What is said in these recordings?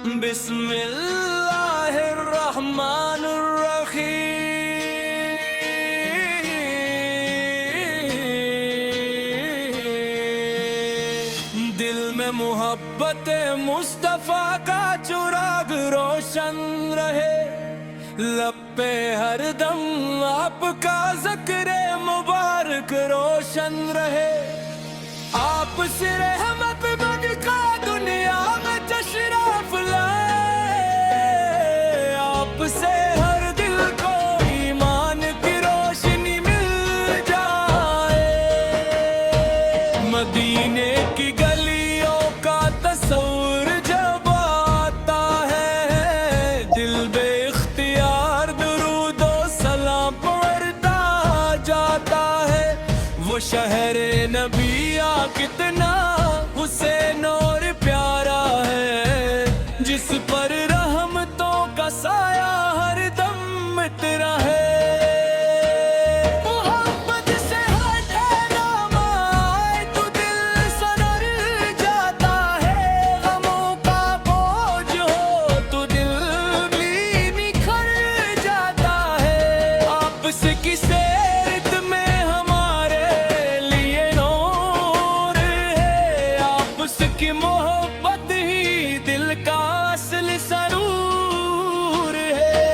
بسم اللہ الرحمن الرحیم، دل میں محبت مصطفیٰ کا چراغ روشن رہے، لب پہ ہر دم آپ کا ذکر مبارک روشن رہے، آپ سے رحمت بن کا دنیا میں تشریف لائے، آپ سے ہر دل کو ایمان کی روشنی مل جائے، مدینے کی گلیوں کا تصور جب آتا ہے، دل بے اختیار درود و سلام پڑھتا جاتا ہے، وہ شہر نبی کتنا حسین اور پیارا ہے، جس پر رحمتوں کا سایہ ہر دم مترا ہے، محبت سے ہٹ نام آئے تو دل سنر جاتا ہے، غموں کا بوجھ ہو تو دل بھی نکھر جاتا ہے، آپ سے کسے کی محبت ہی دل کا اصل سرور ہے،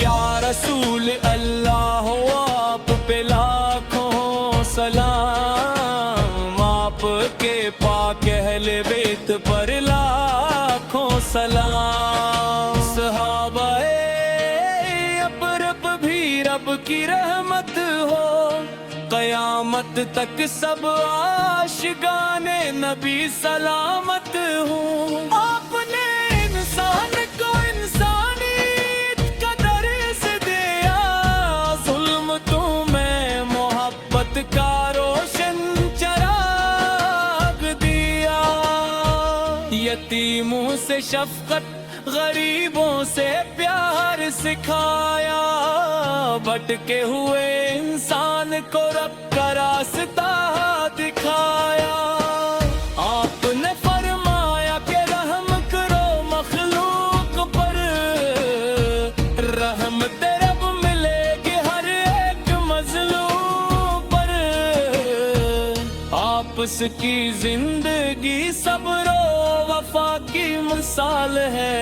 یا رسول اللہ آپ پہ لاکھوں سلام، آپ کے پاک اہل بیت پر لاکھوں سلام، صحابہ اپرب بھی رب کی رحمت ہو، قیامت تک سب عاشقان نبی سلامت ہوں، آپ نے انسان کو انسانیت کا درس دیا، ظلم تمہیں محبت کا روشن چراغ دیا، یتیموں سے شفقت غریبوں سے پیار سکھایا، بھٹکے ہوئے انسان کو رب کا راستہ دکھایا، آپ نے فرمایا کہ رحم کرو مخلوق پر، رحمت رب ملے گی ہر ایک مظلوم پر، آپس کی زندگی صبر و وفا کی مثال ہے،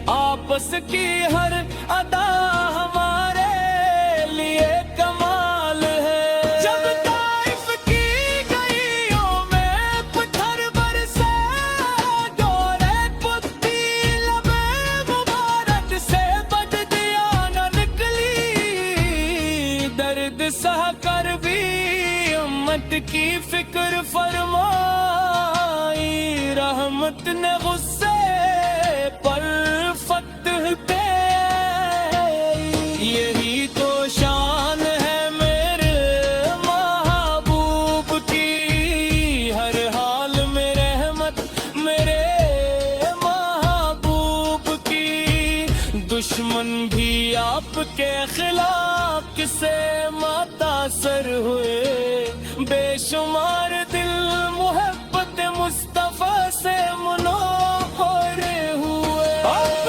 آپس کی ہر ادا ہمارے لیے کمال ہے، جب طائف کی گلیوں میں پتھر برسے، دورے پتی لب مبارک سے بددیاں نہ نکلی، درد سہ کر بھی امت کی فکر فرمائی، رحمت نے غصے پر فتح دے، یہی تو شان ہے میرے محبوب کی، ہر حال میں رحمت میرے محبوب کی، دشمن بھی آپ کے خلاف کسے متاثر ہوئے، بے شمار دل محبت مصطفیٰ سے منور ہوئے، آپ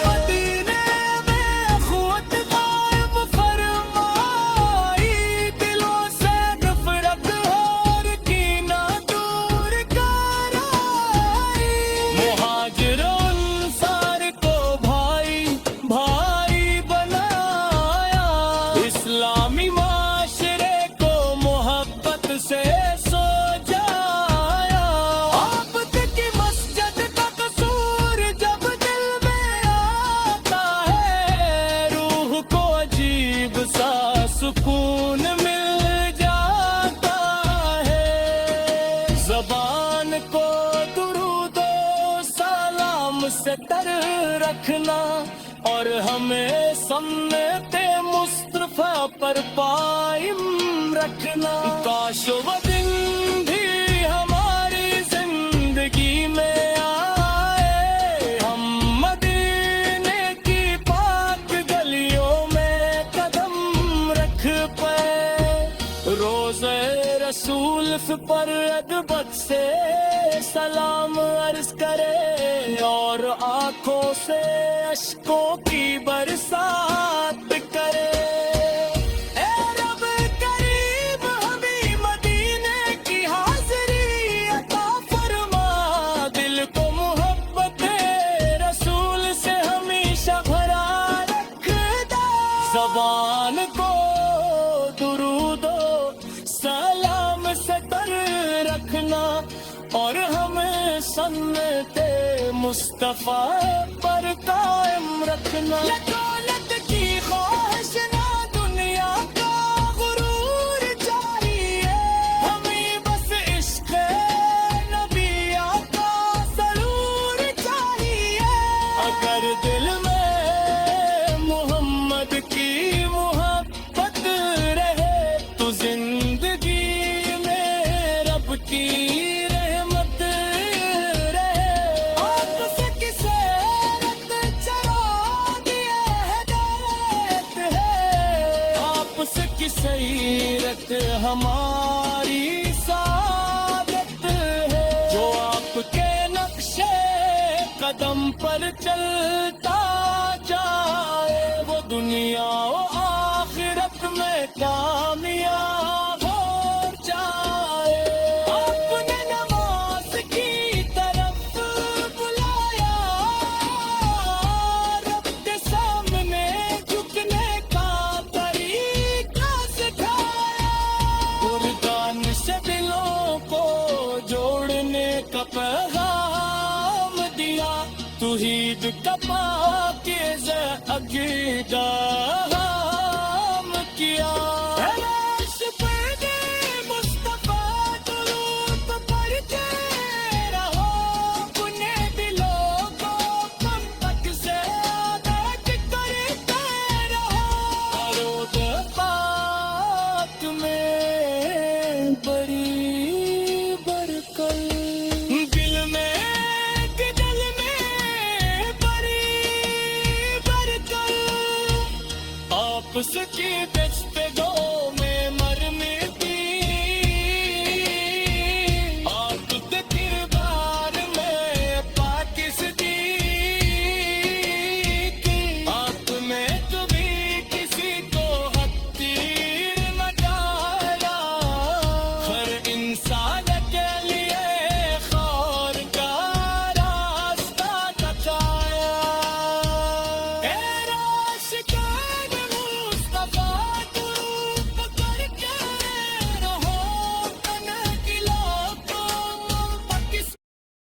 مدینے میں اخوت غائب فرمائی، دلوں سے نفرت اور کینہ دور کرائی، مہاجر انصار کو بھائی بھائی بنایا، اسلامی معاشرے کو محبت سے سکون مل جاتا ہے، زبان کو درود و سلام سے تر رکھنا، اور ہمیں سنت مصطفیٰ پر قائم رکھنا، کاش وہ دن بھی ہماری زندگی میں آئے، ہم مدینے کی پاک گلیوں میں قدم رکھ پائے، روزے رسول پر ادبت سے سلام عرض کرے اور آنکھوں سے اشکوں کی برسات کرے. اے رب کریم ہمیں مدینے کی حاضری عطا فرما, دل کو محبت رسول سے ہمیشہ بھرا رکھنا, زبان کو درود و سلام سے تر رکھنا, اور ہمیں سنت مصطفیٰ پر قائم رکھنا. یہ دولت کی خواہش نہ دنیا کا غرور چاہیے, ہمیں بس عشق نبی آقا ضرور چاہیے. اگر دل میں محمد کی محبت رہے تو زندگی میں رب کی رحمت رہے. آپ سے کسے رت چرا دیے ہدایت ہے, آپ سے کی سیرت ہماری سعادت ہے. جو آپ کے نقشے قدم پر چلتا جائے وہ دنیا و آخرت میں کامیاب ہو جائے. آپ نے نماز کی طرف بلایا, رب کے سامنے جھکنے کا طریقہ سکھایا, قرآن سے دلوں کو جوڑنے کا پیغام دیا, توحید کا پاکیزہ عقیدہ ہم کیا. عرش پر مصطفیٰ درود پڑھتے رہو, اپنے دلوں کو کم تک سے عادت کرتے رہو. درود پاک میں بڑی برکت, دل میں بڑی برکت, آپ سے کی